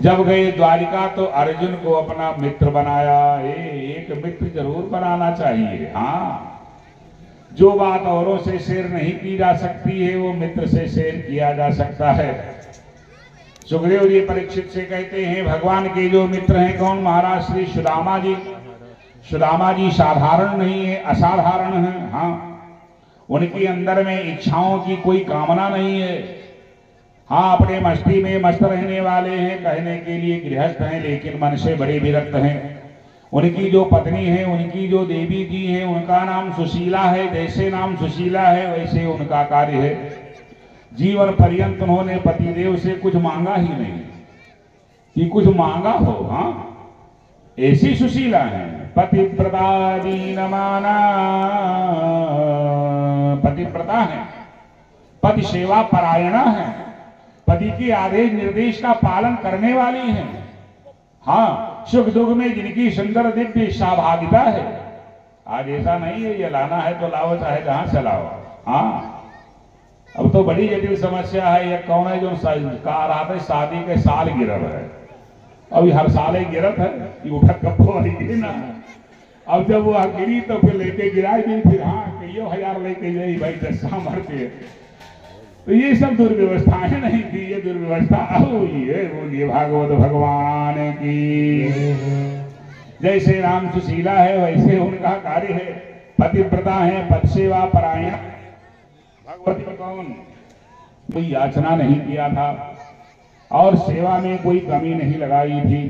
जब गए द्वारिका तो अर्जुन को अपना मित्र बनाया। एक मित्र जरूर बनाना चाहिए। हाँ, जो बात औरों से शेयर नहीं की जा सकती है वो मित्र से शेयर किया जा सकता है। सुखदेव जी परीक्षित से कहते हैं भगवान के जो मित्र हैं कौन? महाराज श्री सुदामा जी। सुदामा जी साधारण नहीं है, असाधारण है। हाँ, उनके अंदर में इच्छाओं की कोई कामना नहीं है। हाँ, अपने मस्ती में मस्त रहने वाले हैं, कहने के लिए गृहस्थ हैं लेकिन मन से बड़े विरक्त हैं। उनकी जो पत्नी है, उनकी जो देवी जी है, उनका नाम सुशीला है। जैसे नाम सुशीला है वैसे उनका कार्य है। जीवन पर्यंत उन्होंने पतिदेव से कुछ मांगा ही नहीं कि कुछ मांगा हो। हाँ, ऐसी सुशीला है। पतिव्रता दीनमाना, पतिव्रता है, पति सेवा परायणा है, पति के आदेश निर्देश का पालन करने वाली है। हाँ, सुख दुख में जिनकी सुंदर दिव्य सहभागिता है। आज ऐसा नहीं है ये लाना है तो लाओ, चाहे जहां से लाओ। हाँ, अब तो बड़ी जटिल समस्या है। ये कौन है जो कहा रहा था शादी के साल गिरत है? अभी हर साल ही गिरत है, ये उठक कब्बो गिरी ना। अब जब वो गिरी तो फिर लेके गिराई भी, फिर हाँ कईयों हजार लेके गई भाई दशा मर के। तो ये सब दुर्व्यवस्थाएं नहीं थी, ये दुर्व्यवस्था अब हुई है। बोलिए भागवत भगवान की। जैसे राम सुशीला है वैसे उनका कार्य है। पतिव्रता है, पद सेवा परायण। भगवती में कौन कोई याचना नहीं किया था और सेवा में कोई कमी नहीं लगाई थी।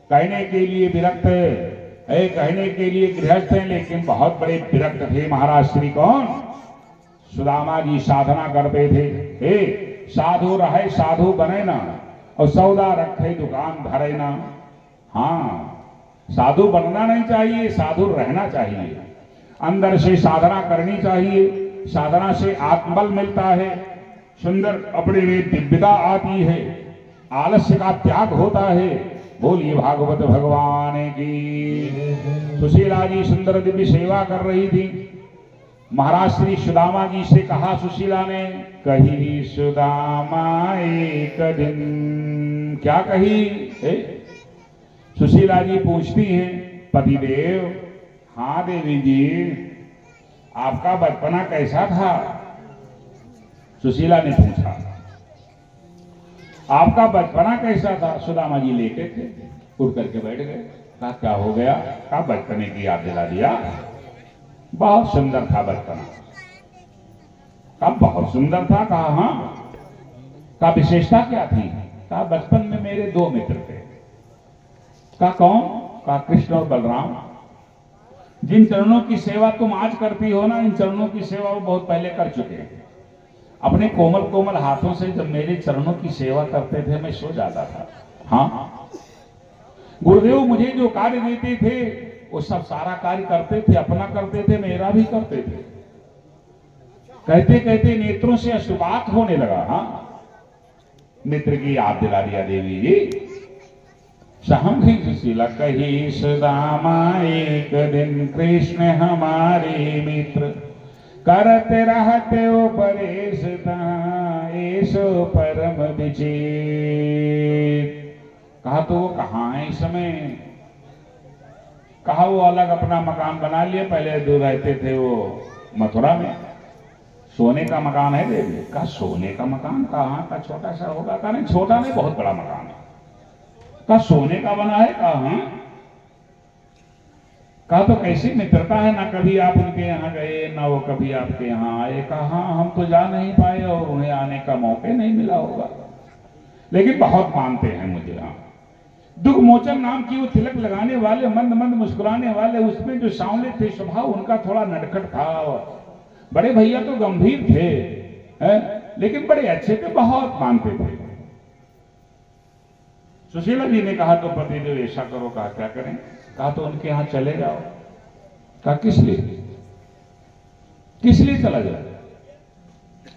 कहने के लिए विरक्त है, कहने के लिए गृहस्थ है लेकिन बहुत बड़े विरक्त थे। महाराज श्री कौन? सुदामा जी साधना करते थे। हे साधु रहे साधु बने ना, और सौदा रखे दुकान धरे ना। हाँ, साधु बनना नहीं चाहिए, साधु रहना चाहिए। अंदर से साधना करनी चाहिए, साधना से आत्मबल मिलता है, सुंदर अपने में दिव्यता आती है, आलस्य का त्याग होता है। बोलिए भागवत भगवान की। सुशीला जी सुंदर दिव्य सेवा कर रही थी। महाराज श्री सुदामा जी से कहा सुशीला ने, कही सुदामा एक दिन। क्या कही? सुशीला जी पूछती हैं पतिदेव, हाँ देवी जी, आपका बचपना कैसा था? सुशीला ने पूछा, आपका बचपना कैसा था? सुदामा जी लेटे थे, उठ करके बैठ गए। कहा क्या हो गया? कहा बचपने की याद दिला दिया। बहुत सुंदर था बचपना। कहा बहुत सुंदर था? कहा हाँ। कहा विशेषता क्या थी? कहा बचपन में मेरे दो मित्र थे। कहा कौन? कहा कृष्ण और बलराम। जिन चरणों की सेवा तुम आज करती हो ना, इन चरणों की सेवा वो बहुत पहले कर चुके हैं। अपने कोमल कोमल हाथों से जब मेरे चरणों की सेवा करते थे मैं सो जाता था। हाँ, गुरुदेव मुझे जो कार्य देते थे वो सब सारा कार्य करते थे, अपना करते थे, मेरा भी करते थे। कहते कहते नेत्रों से अश्रुपात होने लगा। हाँ, मित्र की याद दिला दिया देवी जी। सहम सुशीला कही सुदामा एक दिन कृष्ण हमारे मित्र, करते रहते उपदेश ऐसो परम विचित्र। कहा तो वो कहाँ है इस समय? कहा वो अलग अपना मकान बना लिए, पहले दूर रहते थे वो मथुरा में। सोने का मकान है देवी। कहा सोने का मकान? कहाँ का? छोटा सा होगा? कहा नहीं छोटा नहीं, बहुत बड़ा मकान है। कहा सोने का बना है? कहा हाँ। कहा तो कैसी मित्रता है, ना कभी आप उनके यहाँ गए ना वो कभी आपके यहाँ आए। कहा हाँ, हम तो जा नहीं पाए और उन्हें आने का मौका नहीं मिला होगा, लेकिन बहुत मानते हैं मुझे। हाँ, दुख मोचन नाम की वो तिलक लगाने वाले, मंद मंद मुस्कुराने वाले, उसमें जो सांवले थे स्वभाव उनका थोड़ा नटखट था। बड़े भैया तो गंभीर थे लेकिन बड़े अच्छे थे, बहुत मानते थे। सुशीला जी ने कहा तो पतिदेव ऐसा करो। कहा क्या करें? कहा तो उनके यहाँ चले जाओ। कहा किस लिए? किस लिए चला जाए?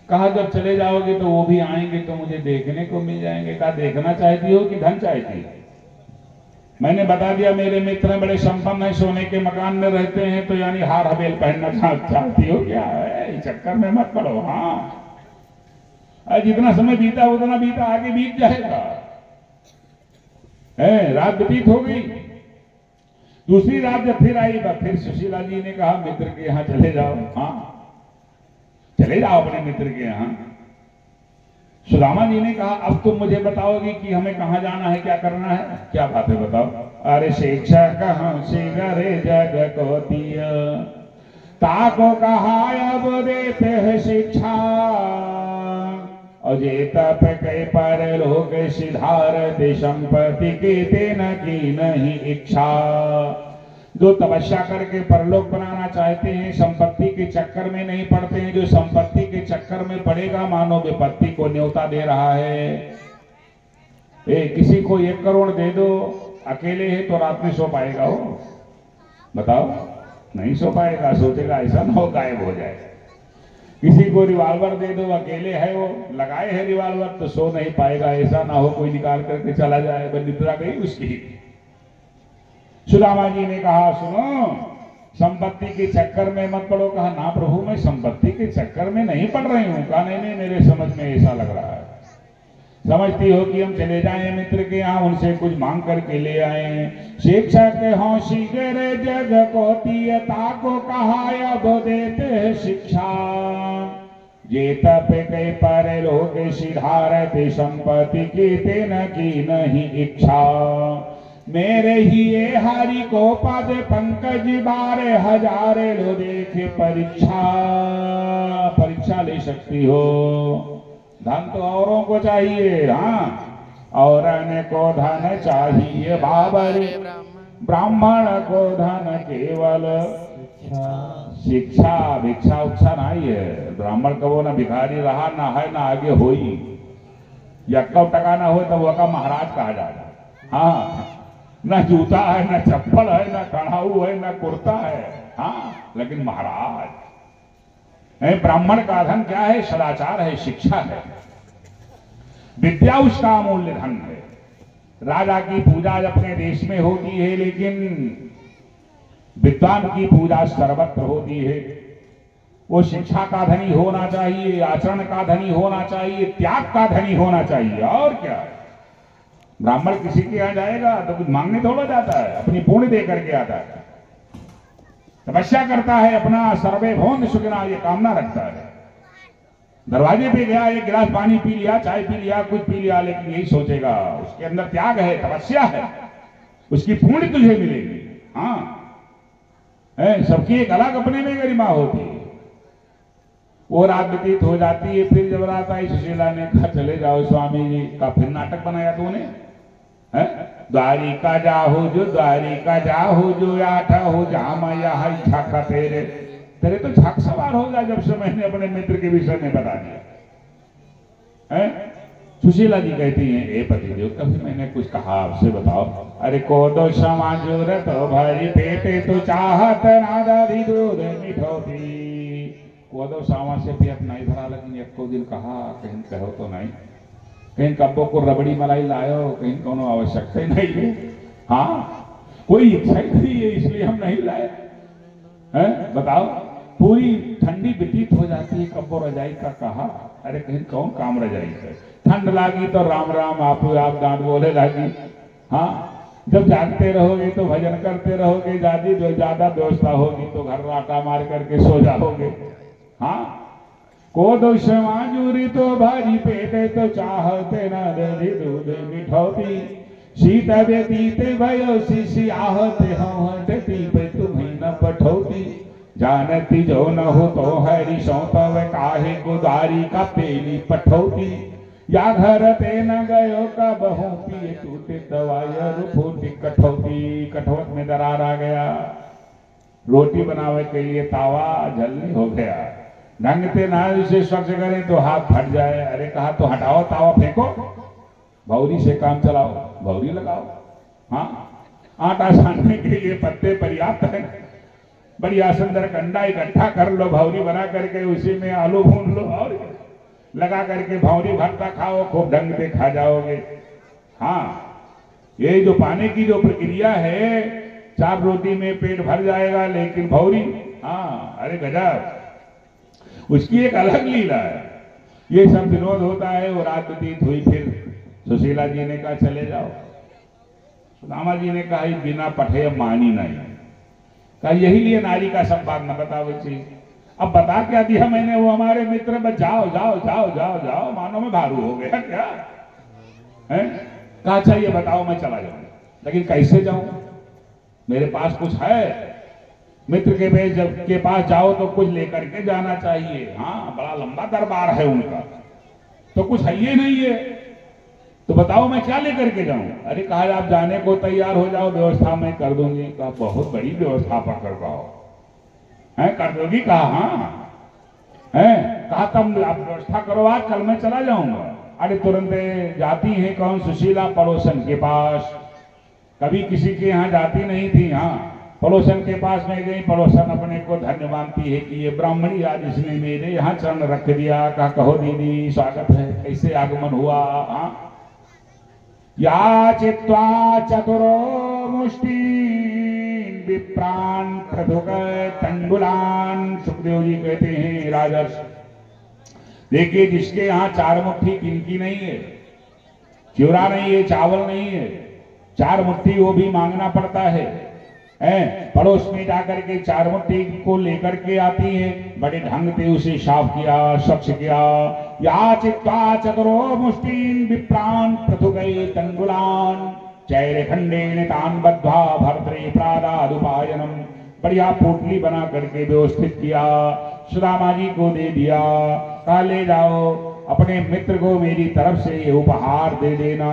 कहा जब चले जाओगे तो वो भी आएंगे तो मुझे देखने को मिल जाएंगे। कहा देखना चाहती हो कि धन चाहती हो? मैंने बता दिया मेरे मित्र बड़े संपन्न है, सोने के मकान में रहते हैं, तो यानी हार हवेल पहनना चाहती हो क्या? है चक्कर में मत पड़ो। हाँ, जितना समय बीता उतना बीता, आगे बीत जाएगा। रात व्यतीत हो गई। दूसरी रात जब फिर आई, फिर सुशीला जी ने कहा मित्र के यहाँ चले जाओ। हाँ, चले जाओ अपने मित्र के यहाँ। सुदामा जी ने कहा अब तुम मुझे बताओगी कि हमें कहाँ जाना है, क्या करना है, क्या बात है बताओ। अरे शिक्षा कहाँ से रे जग को दिया, ताको कहा अब देते हैं शिक्षा, अजय तप के पर लोग सिधारत संपत्ति की तेन की नहीं इच्छा। जो तपस्या करके परलोक बनाना चाहते हैं, संपत्ति के चक्कर में नहीं पड़ते हैं। जो संपत्ति के चक्कर में पड़ेगा, मानो विपत्ति को न्योता दे रहा है। किसी को 1 करोड़ दे दो, अकेले है तो रात में सो पाएगा वो? बताओ, नहीं सो पाएगा। सोचेगा ऐसा ना हो गायब हो जाए। किसी को रिवॉल्वर दे दो, अकेले है वो, लगाए है रिवॉल्वर तो सो नहीं पाएगा। ऐसा ना हो कोई निकाल करके चला जाए, बस निद्रा गई उसकी। सुदामा जी ने कहा सुनो, संपत्ति के चक्कर में मत पड़ो। कहा ना प्रभु, मैं संपत्ति के चक्कर में नहीं पड़ रही हूं। कहा नहीं, मेरे समझ में ऐसा लग रहा है। समझती हो कि हम चले जाएं मित्र के यहाँ, उनसे कुछ मांग करके ले आए। शिक्षक हो शीघ्र जग को तीयता को कहा अब देते शिक्षा, जे तप के पर लोग सिधारत संपत्ति की तेन की नहीं इच्छा। मेरे ही ये हरि को पद पंकज बारे हजारे लो देखे परीक्षा। परीक्षा ले सकती हो। धन तो औरों को चाहिए, हाँ, औरन को धन चाहिए बाबरे, ब्राह्मण को धन केवल शिक्षा। भिक्षा उच्छा नहीं है। ब्राह्मण कबो ना भिखारी रहा, ना है ना आगे होई। यक्का टका ना हो तब वह का महाराज कहा जाएगा। हाँ, ना जूता है, ना चप्पल है, ना कढ़ाऊ है, ना कुर्ता है, हाँ, लेकिन महाराज है। ब्राह्मण का धन क्या है? सदाचार है, शिक्षा है, विद्या उसका अमूल्य धन है। राजा की पूजा अपने देश में होती है, लेकिन विद्वान की पूजा सर्वत्र होती है। वो शिक्षा का धनी होना चाहिए, आचरण का धनी होना चाहिए, त्याग का धनी होना चाहिए। और क्या, ब्राह्मण किसी के यहाँ जाएगा तो कुछ मांगने थोड़ा जाता है, अपनी पुण्य दे करके आता है। तपस्या करता है, अपना सर्वे भोन सुखना ये कामना रखता है। दरवाजे पे गया, 1 गिलास पानी पी लिया, चाय पी लिया, कुछ पी लिया, लेकिन यही सोचेगा उसके अंदर त्याग है, तपस्या है, उसकी पुण्य तुझे मिलेगी। हाँ, सबकी एक अलग अपने में गरिमा होती है। वो रात व्यतीत हो जाती है। फिर जब रात आई, सुशीला ने कहा चले जाओ स्वामी जी का। फिर नाटक बनाया तूने, द्वारिका जाहु जो, द्वारिका जाहु जो, आठा हो जाम यहाँ छाका तेरे। तेरे तो छाक सवार होगा जब से मैंने अपने मित्र के विषय में बता दिया। सुशीला जी कहती हैं, ए पतिदेव, कभी मैंने कुछ कहा आपसे, बताओ। अरे कोदो समाजूर तो भरी पेटे तो चाहत नादारी दूध मिठौती। कोदो सावा से पेट नहीं भरा, लेकिन एक को दिन कहा, कहीं कहो तो नहीं, कहीं कब्बों को रबड़ी मलाई लायो, कहीं कोनो आवश्यकता ही नहीं है। हाँ, कोई इच्छा ही नहीं है, इसलिए हम नहीं लाए। बताओ, पूरी ठंडी व्यतीत हो जाती है, कब्बो रजाई का कहा। अरे कहीं कौन काम रजाई से, ठंड लागी तो राम राम आप दांत बोले लागी। हाँ, जब जागते रहोगे तो भजन करते रहोगे, ज्यादा व्यवस्था होगी तो घर राटा मार करके सो जाओगे। हाँ, को दो समाजूरी तो भारी पेटे तो चाहते न दधी दूध मिठौती। शीत व्यतीत भयो शिशि आहते हते पे तुम्हें न पठौती। जानती जो न हो तो हरि सौ तव काहे गुदारी का पेली पठौती। या घर ते न गयो का बहु पिए टूटे दवाई रूफूटी कठौती। कठौत में दरार आ गया, रोटी बनावे के लिए तावा जलने हो गया। ढंगते ना उसे स्वच्छ करें तो हाथ फट जाए। अरे कहा तो हटाओ, तावा फेंको, भौरी से काम चलाओ, भौरी लगाओ। हाँ, आटा सानने के लिए पत्ते पर्याप्त है। बढ़िया सुंदर कंडा इकट्ठा कर लो, भौरी बना करके उसी में आलू भून लो और लगा करके भौरी भरता खाओ, खूब ढंग से खा जाओगे। हाँ, ये जो पाने की जो प्रक्रिया है, 4 रोटी में पेट भर जाएगा, लेकिन भौरी, हाँ, अरे गजब, उसकी एक अलग लीला है। ये सब विनोद होता है। वो रात व्यतीत हुई, फिर सुशीला जी ने कहा चले जाओ। सुदामा जी ने कहा बिना पढ़े मानी नहीं। कहा यही लिए नारी का सब बात न बताओ चाहिए। अब बता क्या दिया मैंने, वो हमारे मित्र बस जाओ जाओ जाओ जाओ जाओ, मानो में भारू हो गया क्या है। कहा अच्छा ये बताओ मैं चला जाऊंगा, लेकिन कैसे जाऊं, मेरे पास कुछ है। मित्र के पास जाओ तो कुछ लेकर के जाना चाहिए। हाँ बड़ा लंबा दरबार है उनका, तो कुछ है ये नहीं है, तो बताओ मैं क्या लेकर के जाऊं। अरे कहा आप जाने को तैयार हो जाओ, व्यवस्था मैं कर दूंगी। कहा बहुत बड़ी व्यवस्था पकड़ पाओ है, कर दोगी। कहा हाँ है। कहा तब आप व्यवस्था करो, आज कल मैं चला जाऊंगा। अरे तुरंत जाती है कौन, सुशीला पड़ोसन के पास। कभी किसी के यहाँ जाती नहीं थी, हाँ पड़ोसन के पास में गई। पड़ोसन अपने को धन्य मानती है कि ये ब्राह्मणी आज इसने मेरे यहाँ चरण रख दिया। कहा कहो दीदी स्वागत है, कैसे आगमन हुआ। हाँ या चित्वा चतुरो मुष्टि विप्रान प्रधुक तंडुलान। सुखदेव जी कहते हैं राजर्ष देखिए, जिसके यहाँ 4 मुट्ठी किनकी नहीं है, चिवड़ा नहीं है, चावल नहीं है, 4 मुट्ठी वो भी मांगना पड़ता है। पड़ोस में जाकर के 4 मुट्ठी को लेकर के आती है, बड़े ढंग से उसे साफ किया, स्वच्छ किया। या चित्वा चतुरो मुष्टिन विप्रान पृथुकै तंडुलान चैरखंडेन तान बद्ध्वा भर्तृ प्रादादुपायनम। बढ़िया पोटली बना करके व्यवस्थित किया, सुदामा जी को दे दिया। कहा ले जाओ, अपने मित्र को मेरी तरफ से ये उपहार दे देना।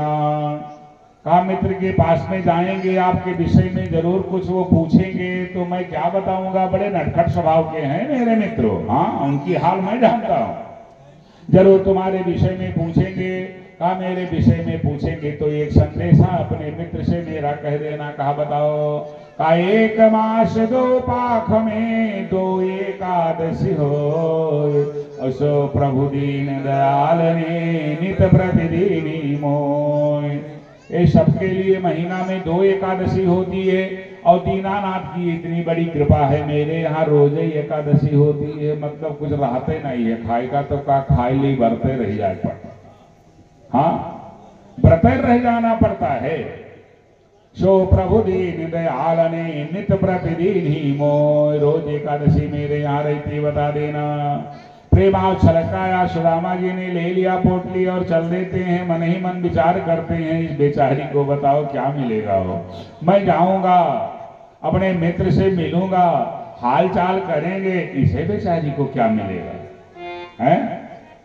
कहा मित्र के पास में जाएंगे, आपके विषय में जरूर कुछ वो पूछेंगे, तो मैं क्या बताऊंगा, बड़े नटखट स्वभाव के हैं मेरे मित्रों। हाँ उनकी हाल मैं जानता हूँ, जरूर तुम्हारे विषय में पूछेंगे। कहा मेरे विषय में पूछेंगे तो एक संदेशा अपने मित्र से मेरा कह देना। कहा बताओ। कहा 1 मास 2 पाख में 2 एकादशी हो, असो प्रभु दीन दयाल ने नित प्रतिदिन मोय। ये सबके लिए महीना में 2 एकादशी होती है, और दीनानाथ की इतनी बड़ी कृपा है, मेरे यहाँ रोज ही एकादशी होती है। मतलब कुछ रहते नहीं है, खाएगा तो का खाए ली बरते रह जाए पड़ता। हाँ व्रत रह जाना पड़ता है। सो प्रभु दीन दयाल ने नित प्रतिदिन ही मोय। रोज एकादशी मेरे यहाँ रहती, बता देना। प्रेमाव छलकाया, सुदामा जी ने ले लिया पोटली और चल देते हैं। मन ही मन विचार करते हैं इस बेचारी को बताओ क्या मिलेगा हो। मैं जाऊंगा, अपने मित्र से मिलूंगा, हाल चाल करेंगे, इसे बेचारी को क्या मिलेगा है।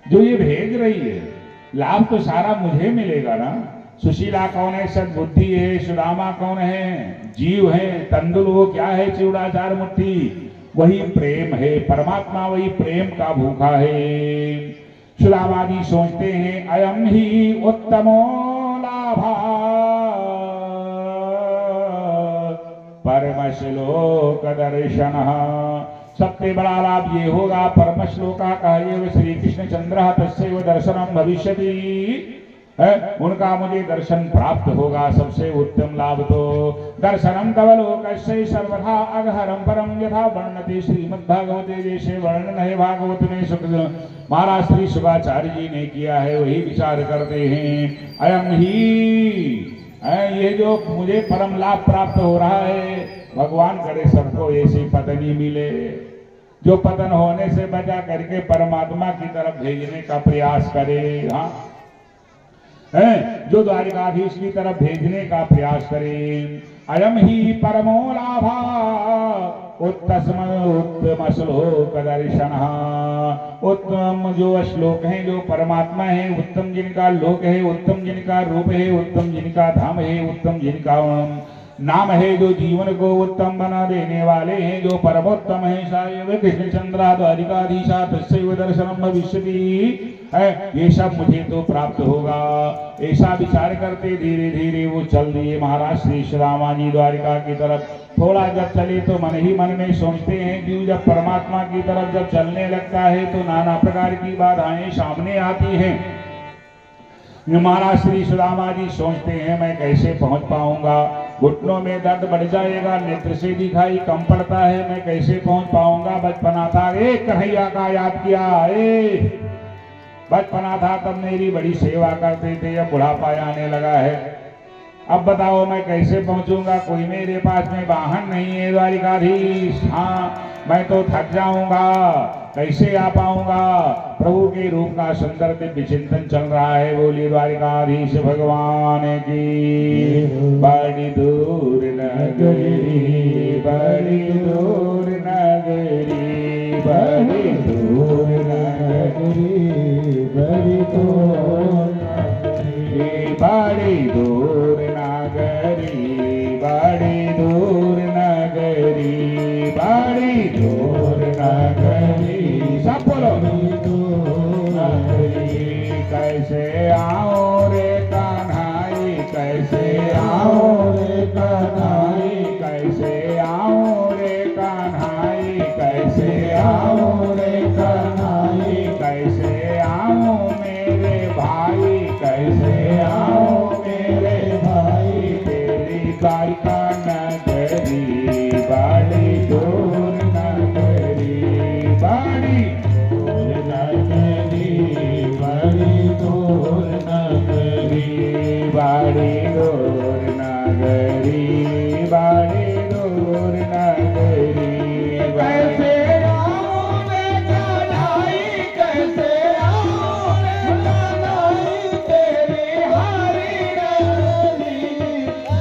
जो ये भेज रही है लाभ तो सारा मुझे मिलेगा ना। सुशीला कौन है, सद्बुद्धि है। सुदामा कौन है, जीव है। तंदुल वो क्या है, चिवड़ा 4 मुट्ठी, वही प्रेम है। परमात्मा वही प्रेम का भूखा है। सुदामा जी सोचते हैं अयम ही उत्तमो लाभा परम श्लोक दर्शन। सबसे बड़ा लाभ ये होगा परम श्लोका का, ये श्री कृष्ण चंद्र तस्यैव दर्शनम भविष्यति। उनका मुझे दर्शन प्राप्त होगा। सबसे उत्तम लाभ तो दर्शनम तव लोकस्य सर्वथा अघहरम परम यथा वर्णति श्रीमद्भागवते। जैसे वर्णन है भागवत में सुख महाराज श्री शुकाचार्य जी ने किया है, वही विचार करते हैं। अयम ही ये जो मुझे परम लाभ प्राप्त हो रहा है, भगवान करे सबको ऐसी पत्नी मिले जो पतन होने से बचा करके परमात्मा की तरफ भेजने का प्रयास करे। हाँ जो द्वारिकाधीश की तरफ भेजने का प्रयास करे। अयम ही परमो लाभा उत्तम श्लोक दर्शन। उत्तम जो श्लोक है, जो परमात्मा है, उत्तम जिनका लोक है, उत्तम जिनका रूप है, उत्तम जिनका धाम है, उत्तम जिनका नाम है, जो जीवन को उत्तम बना देने वाले हैं, जो परमोत्तम है। सायव कृष्णचंद्रा द्वारिकाधीशा तस्यैव दर्शनम भविष्यति। ये सब मुझे तो प्राप्त होगा, ऐसा विचार करते धीरे धीरे वो चल दिए महाराज श्री सुदामा जी द्वारिका की तरफ। थोड़ा जब चले तो मन ही मन में सोचते हैं कि जब परमात्मा की तरफ जब चलने लगता है तो नाना प्रकार की बाधाएं सामने आती हैं। महाराज श्री सुदामा जी सोचते हैं मैं कैसे पहुंच पाऊंगा, घुटनों में दर्द बढ़ जाएगा, नेत्र से दिखाई कम पड़ता है, मैं कैसे पहुंच पाऊंगा। बचपना था, एक कन्हैया का याद किया। बचपना था तब मेरी बड़ी सेवा करते थे, अब बुढ़ापा आने लगा है, अब बताओ मैं कैसे पहुंचूंगा, कोई मेरे पास में वाहन नहीं है द्वारिकाधीश। हाँ मैं तो थक जाऊंगा, कैसे आ पाऊंगा। प्रभु के रूप का सुंदर दिव्य चिंतन चल रहा है। बोलिए द्वारिकाधीश भगवान की। बड़ी दूर नगरी, बड़ी दूर नगरी, बड़ी दूर नगरी, बड़ी दूर नगरी, बड़ी दूर नगरी, बड़ी दूर नगरी, बड़ी दूर नगरी। सब बोलो। कैसे आओ रे कन्हाई, कैसे आओ रे कन्हाई, कैसे आओ रे कन्हाई, कैसे आओ रे कन्हाई, कैसे आओ मेरे भाई, कैसे आओ मेरे भाई। तेरी द्वारिका नगरी बड़ी दूर नगरी, बड़ी दूर नगरी, बड़ी दूर नगरी, बड़ी दूर नगरी, बड़ी दूर नगरी। कैसे आओ रे कन्हाई, कैसे आओ रे कन्हाई, तेरी हरी नगरी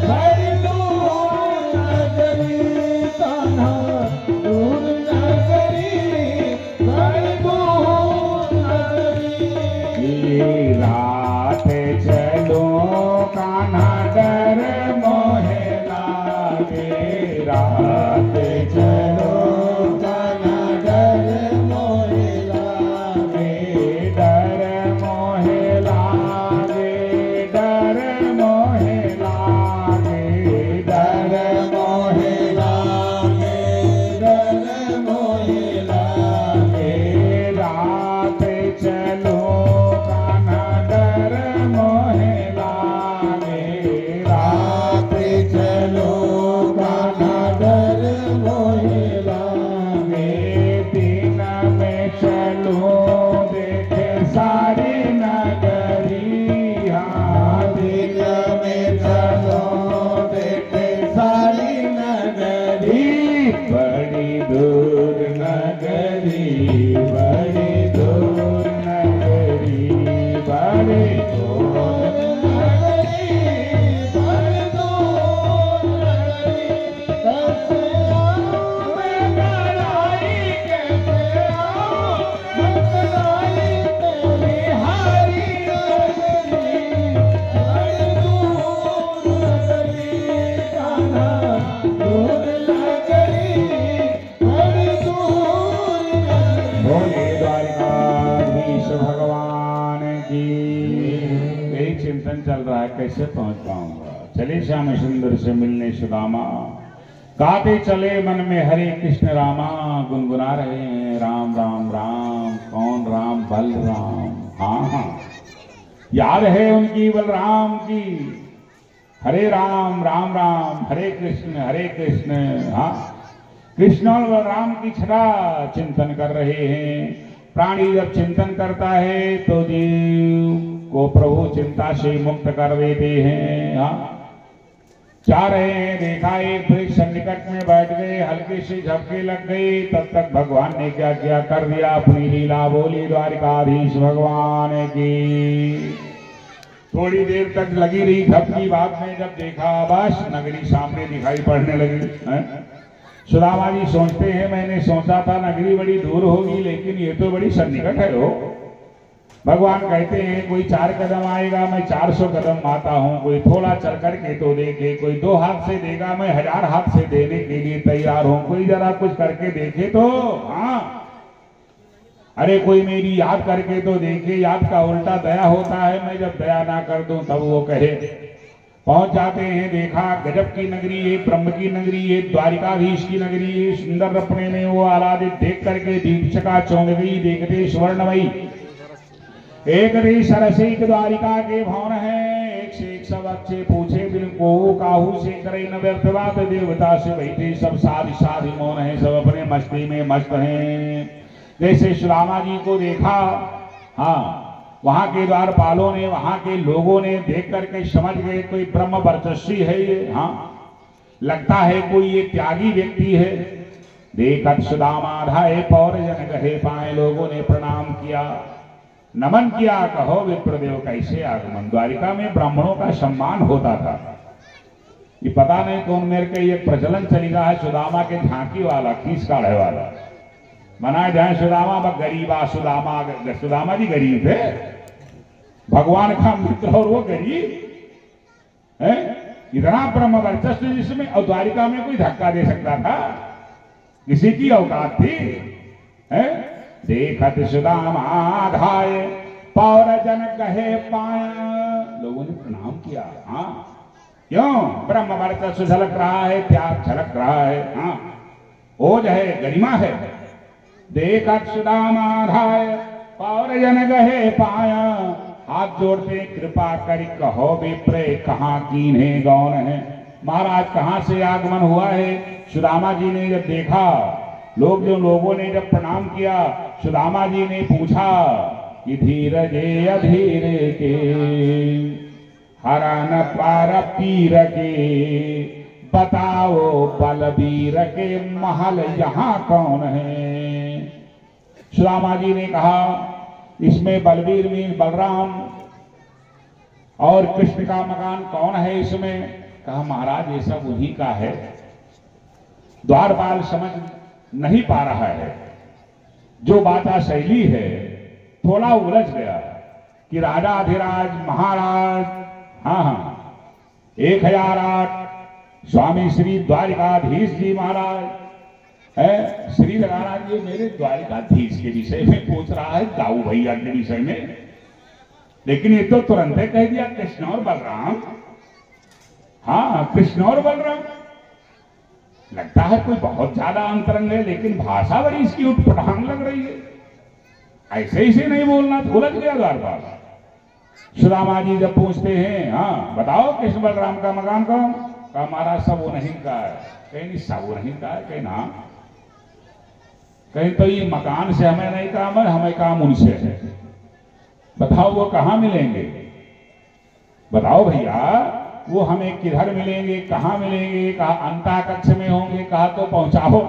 बड़ी दूर नगरी, कान्हा दूर नगरी, बड़ी दूर नगरी। रात चलो कान्हा डर मोहे लागे, रात चलो कान्हा डर मोहे लागे, डर मोहे लागे, डर मोहे लागे, डर मोहे लागे, डर मोहे लागे। रात चलो कान्हा डर मोहे लागे, रात चलो कान्हा डर मोहे लागे। दिन में चलो देखे सारी नगरी, हाँ दिन में चलो देखे सारी नगरी। बड़ी दूर नगरी, बड़ी दूर नगरी, बड़ी दूर नगरी, बड़ी दूर नगरी। कैसे आओ मैं कन्हाई, कैसे आओ मैं कन्हाई, तेरी हरी नगरी बड़ी दूर नगरी, कान्हा दूर नगरी, बड़ी दूर नगरी। बोले द्वारिकाधीश भगवान की। यही चिंतन चल रहा है, कैसे पहुंच पाऊंगा। चले श्याम सुंदर से मिलने सुदामा, गाते चले मन में हरे कृष्ण रामा। गुनगुना रहे हैं राम राम राम, कौन राम, बलराम। हाँ हाँ याद है उनकी बलराम की। हरे राम राम राम, हरे कृष्ण। हाँ कृष्ण और बलराम की छटा चिंतन कर रहे हैं। प्राणी जब चिंतन करता है तो जीव को प्रभु चिंता से मुक्त कर देते हैं। हाँ जा रहे हैं, देखा एक वृक्ष निकट में बैठ गए, हल्के से झपके लग गई। तब तक भगवान ने क्या क्या कर दिया, अपनी लीला। बोली द्वारिकाधीश भगवान की। थोड़ी देर तक लगी रही झपकी, बाद में जब देखा बस नगरी सामने दिखाई पड़ने लगी। सुदामा जी सोचते हैं, मैंने सोचा था नगरी बड़ी दूर होगी, लेकिन ये तो बड़ी सन्निकट है हो। भगवान कहते हैं कोई 4 कदम आएगा, मैं 400 कदम आता हूँ। कोई थोड़ा चल करके तो देखे, कोई 2 हाथ से देगा, मैं 1000 हाथ से देने के लिए तैयार हूँ। कोई जरा कुछ करके देखे तो। हाँ अरे कोई मेरी याद करके तो देखे। याद का उल्टा दया होता है, मैं जब दया ना कर दूं तब वो कहे। पहुंच जाते हैं, देखा गजब की नगरी है, ब्रह्म की नगरी है, द्वारिकाधीश की नगरी है। सुंदर अपने में वो आलादित देख करके दीक्षका चौंक गई। देखते स्वर्णमयी एक देश सरसिक द्वारिका के भवन है। एक से एक सब अच्छे पूछे बिन को काहू से करे न व्यर्थ बात। देवता से बैठे सब साधि साधि मौन है, सब अपने मस्ती में मस्त हैं। जैसे सुदामा जी को देखा, हाँ वहां के द्वारपालों ने, वहां के लोगों ने देख करके समझ गए कोई ब्रह्म वर्चस्वी है ये, हाँ लगता है कोई ये त्यागी व्यक्ति है। देखत सुदामा धाये पौर जन कहे पाए, लोगों ने प्रणाम किया, नमन किया। कहो विप्रदेव कैसे आगमन। द्वारिका में ब्राह्मणों का सम्मान होता था। ये पता नहीं कौन मेरे के ये प्रचलन चली रहा है सुदामा के झांकी वाला, खींच काढ़े वाला। मना जाए सुदामा गरीबा, सुदामा जी गरीब थे, भगवान का मित्र और वो गरीब है। इतना ब्रह्म वर्चस्व जिसमें, और द्वारिका में कोई धक्का दे सकता था, किसी की औकात थी है? देखत सुदामा धाये पौर जन कहे पाया, लोगों ने प्रणाम किया। हाँ क्यों? ब्रह्म वर्चस्व झलक रहा है, त्याग झलक रहा है, हाँ ओज है, गरिमा है। देखत सुदामा धाये पौर जन कहे पाया, हाथ जोड़ते कृपा करी कहो विप्रे कहाँ कीन्हे गौन है। महाराज कहाँ से आगमन हुआ है? सुदामा जी ने जब देखा, लोगों ने जब प्रणाम किया, सुदामा जी ने पूछा कि धीरजे अधीर के हरन पार पीर के, बताओ बलबीर के महल यहाँ कौन है। सुदामा जी ने कहा इसमें बलबीर मीन बलराम और कृष्ण का मकान कौन है इसमें? कहा महाराज ये सब उन्हीं का है। द्वारपाल समझ नहीं पा रहा है, जो बाता शैली है थोड़ा उलझ गया कि राजा अधिराज महाराज, हाँ हाँ 1008 स्वामी श्री द्वारिकाधीश जी महाराज है। श्री लगा ये मेरे द्वारिकाधीश के विषय में पूछ रहा है, दाऊ भैया के विषय में, लेकिन ये तो तुरंत कह दिया कृष्ण और बलराम। हाँ कृष्ण और बलराम, लगता है कोई बहुत ज्यादा अंतरंग है, लेकिन भाषा बड़ी इसकी उठपटांग लग रही है। ऐसे ही से नहीं बोलना, उलझ गया द्वारपाल। सुदामा जी जब पूछते हैं हाँ बताओ कृष्ण बलराम का मकान कौन? कहा महाराज सब वो नहीं का है। कहीं नहीं सब वो नहीं का है, कहीं ना कहीं तो ये मकान से हमें नहीं काम है, हमें काम उनसे है। बताओ वो कहाँ मिलेंगे? बताओ भैया वो हमें किधर मिलेंगे, कहाँ मिलेंगे? कहा अंतः कक्ष में होंगे। कहा तो पहुंचाओ,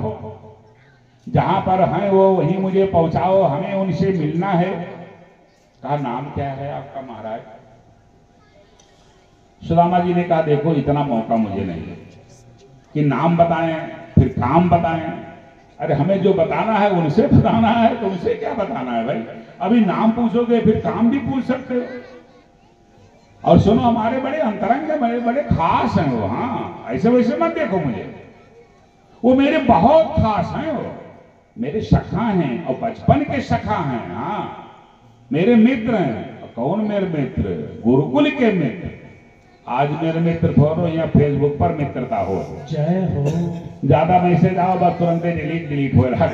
जहां पर हैं वो वहीं मुझे पहुंचाओ, हमें उनसे मिलना है। कहा नाम क्या है आपका महाराज? सुदामा जी ने कहा देखो इतना मौका मुझे नहीं है कि नाम बताएं फिर काम बताएं। अरे हमें जो बताना है उनसे बताना है, तो उनसे क्या बताना है भाई? अभी नाम पूछोगे फिर काम भी पूछ सकते हो। और सुनो हमारे बड़े अंतरंग है, बड़े बड़े खास हैं वो। हाँ ऐसे वैसे मत देखो मुझे, वो मेरे बहुत खास हैं, वो मेरे सखा हैं और बचपन के सखा हैं। हाँ मेरे मित्र हैं। कौन मेरे मित्र? गुरुकुल के मित्र। आज मेरे मित्र थोड़ो यहाँ फेसबुक पर मित्रता हो। जय हो। ज्यादा मैसेज आओ बस तुरंत डिलीट हो रहा है,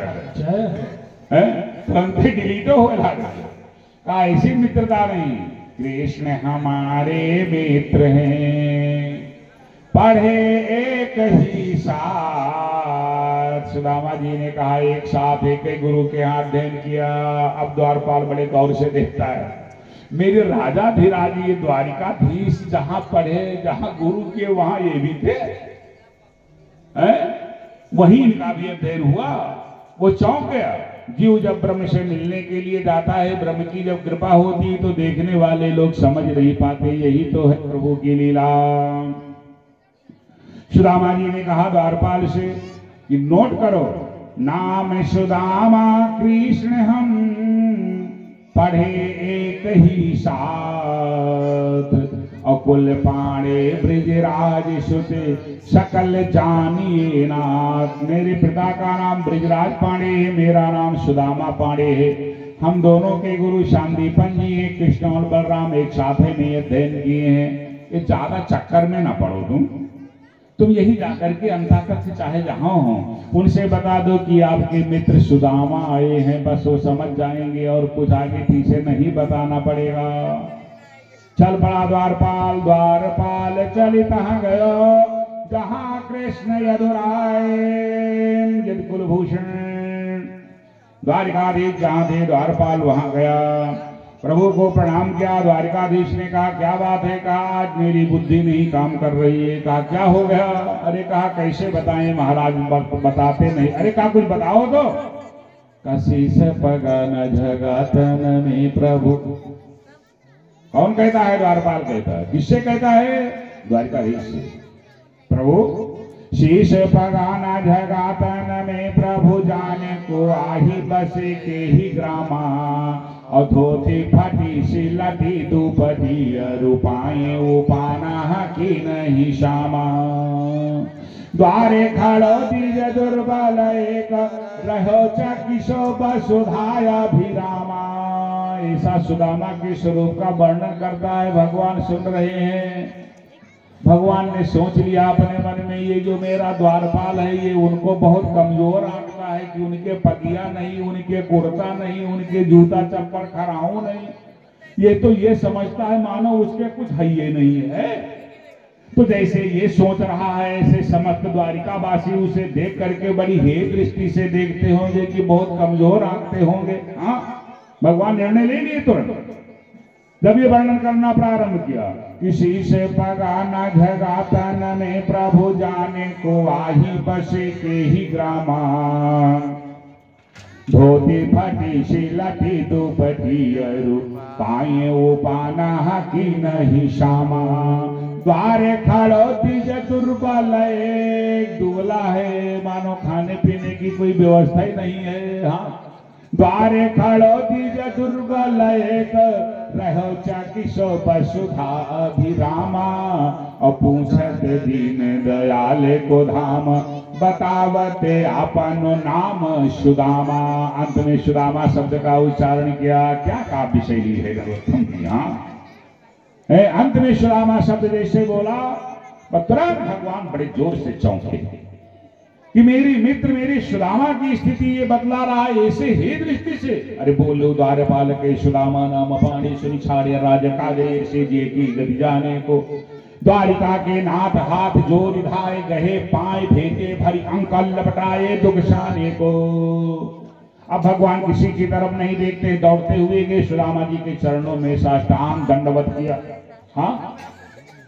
तुरंत डिलीट हो रहा है। ऐसी मित्रता नहीं। कृष्ण हमारे मित्र हैं, पढ़े एक ही साथ। सुदामा जी ने कहा एक साथ एक ही गुरु के हाथ अध्ययन किया। अब द्वारपाल बड़े गौर से देखता है, मेरे राजा धीराज ये द्वारिकाधीश जहां पढ़े, जहां गुरु के वहां ये भी थे, वहीं इनका भी अध्ययन हुआ। वो चौंक गया। जीव जब ब्रह्म से मिलने के लिए जाता है, ब्रह्म की जब कृपा होती है तो देखने वाले लोग समझ नहीं पाते। यही तो है प्रभु की लीला। सुदामा जी ने कहा द्वारपाल से कि नोट करो, नाम सुदामा कृष्ण हम पढ़े एक ही साथ, अकुल पाणे ब्रिजराज सुत सकल जानिए नाथ। मेरे पिता का नाम ब्रिजराज पांडे है, मेरा नाम सुदामा पांडे है। हम दोनों के गुरु शांतिपन जी हैं। कृष्ण और बलराम एक साथ में अध्ययन किए हैं। ये ज्यादा चक्कर में ना पड़ो तुम यही जाकर के अंताकक्ष चाहे जहां हो उनसे बता दो कि आपके मित्र सुदामा आए हैं, बस वो समझ जाएंगे और कुछ आगे पीछे नहीं बताना पड़ेगा। चल पड़ा द्वारपाल। द्वारपाल चलित गयो जहां कृष्ण यदुराय यद कुलभूषण। द्वारिकाधीश जहां थे द्वारपाल वहां गया। प्रभु को प्रणाम किया। द्वारिकाधीश ने कहा क्या बात है? कहा आज मेरी बुद्धि नहीं काम कर रही है। कहा क्या हो गया? अरे कहा कैसे बताएं महाराज, बताते नहीं। अरे कहा कुछ बताओ तो। कशीस पगन जगतन में प्रभु। कौन कहता है? द्वारपाल कहता है। किससे कहता है? द्वारिकाधीश से। प्रभु शीश पगाना जगातन में प्रभु जाने को आही बसे के ही ग्रामा। अधोती फटी सी लटी दुपदी रूपाए उपाना की नहीं श्यामा। द्वारे खड़ो दीज दुर्बल एक रहो चकिशो वसुधाय अभिरामा। ऐसा सुदामा के स्वरूप का वर्णन करता है। भगवान सुन रहे हैं। भगवान ने सोच लिया अपने मन में, ये जो मेरा द्वारपाल है ये उनको बहुत कमजोर आंकता है कि उनके पगिया नहीं, उनके कुर्ता नहीं, उनके जूता चप्पल खराऊ नहीं। ये तो ये समझता है मानो उसके कुछ है ये नहीं है। तो जैसे ये सोच रहा है ऐसे समस्त द्वारिकावासी उसे देख करके बड़ी हे दृष्टि से देखते होंगे कि बहुत कमजोर आंकते होंगे। हाँ, भगवान निर्णय ले लिए तुरंत। जब ये वर्णन करना प्रारंभ किया, किसी से पगाना झगातन में प्रभु जाने को आही बसे के ही ग्रामा। धोती फटी सी लटी दुपटी पाए उपाना की नहीं श्यामा। द्वारे खड़ो दीज दुर्बल एक दुबला है, मानो खाने पीने की कोई व्यवस्था ही नहीं है। हाँ, द्वारे खड़ो दीज दुर्बल एक रहो चकिशो वसुधा अभिरामा। और पूछत दीन दयाल को धाम बतावते अपन नाम सुदामा। अंत में सुदामा शब्द का उच्चारण किया। क्या काव्य शैली है यहाँ। अंत में सुदामा शब्द जैसे बोला तुरंत भगवान बड़े जोर से चौंके कि मेरी मित्र मेरी सुदामा की स्थिति ये बदला रहा है ऐसे हे दृष्टि से। अरे बोलो द्वारपाल के सुदामा नाम पाणी सुनि छाड़े राज कागे से जे की गति जाने को। द्वारिका के नाथ हाथ जोड़ धाए गहे पाए भेटे भरी अंकल लपटाए दुखसाने को। अब भगवान किसी की तरफ नहीं देखते, दौड़ते हुए गए सुदामा जी के चरणों में साष्टांग दंडवत किया। हाँ,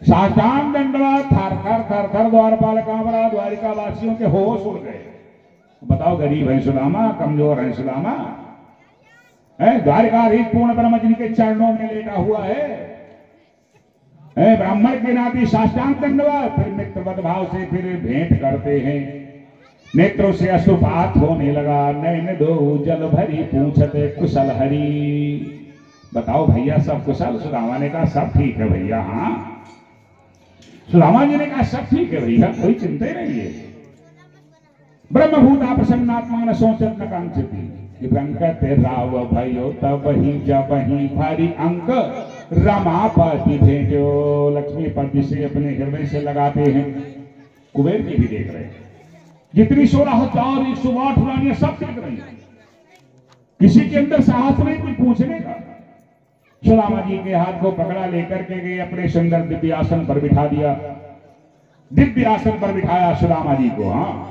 साष्टांग दंडवत। थर थर थर थर द्वारपाल कांप रहा। द्वारिका वासियों के होश उड़ गए। बताओ गरीब है सुदामा, कमजोर है सुदामा। द्वारिकाधीश पूर्ण ब्रह्म जिनके चरणों में लेटा हुआ है। ब्राह्मण के नाते साष्टांग दंडवत। फिर मित्रवत भाव से फिर भेंट करते हैं। नेत्रों से अश्रुपात होने लगा। नैन दो जल भरी पूछते कुशल हरि। बताओ भैया सब कुशल? सुदामा ने कहा सब ठीक है भैया। हाँ, सुदामा जी ने कहा सब ठीक है भैया, कोई चिंता नहीं है। ब्रह्मभूता प्रसन्नात्मा न सोचत न कांक्षति। अंकत राव भयो तब ही जब ही भारी अंक रमापति भेजो। लक्ष्मीपति से अपने हृदय से लगाते हैं। कुबेर जी भी देख रहे हैं। जितनी 16,108 रानियां सब देख रही हैं। किसी के अंदर साहस नहीं कुछ पूछने का। सुदामा जी के हाथ को पकड़ा, लेकर के गए अपने सुंदर दिव्य आसन पर बिठा दिया। दिव्य आसन पर बिठाया सुदामा जी को। हाँ,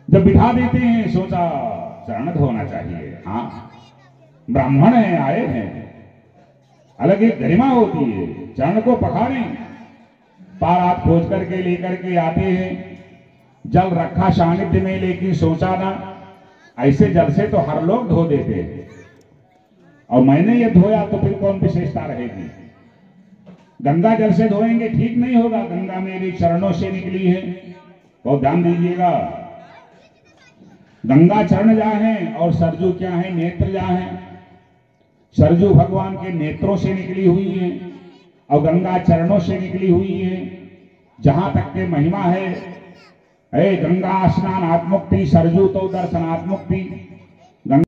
जब बिठा देते हैं सोचा चरण धोना चाहिए। हाँ, ब्राह्मण है, आए हैं, अलग एक गरिमा होती है। चरण को पखारें, पार हाथ खोज करके लेकर के आते हैं। जल रखा सानिध्य में, लेकिन सोचा ना ऐसे जल से तो हर लोग धो देते हैं और मैंने ये धोया तो फिर कौन विशेषता रहेगी। गंगा जल से धोएंगे ठीक नहीं होगा। गंगा मेरे चरणों से निकली है, बहुत ध्यान दीजिएगा। गंगा चरण जहां है और सरजू क्या है? नेत्र जहां है। सरजू भगवान के नेत्रों से निकली हुई है और गंगा चरणों से निकली हुई है। जहां तक के महिमा है, गंगा स्नानात्मुक्ति, सरजू तो दर्शनात्मुक्ति।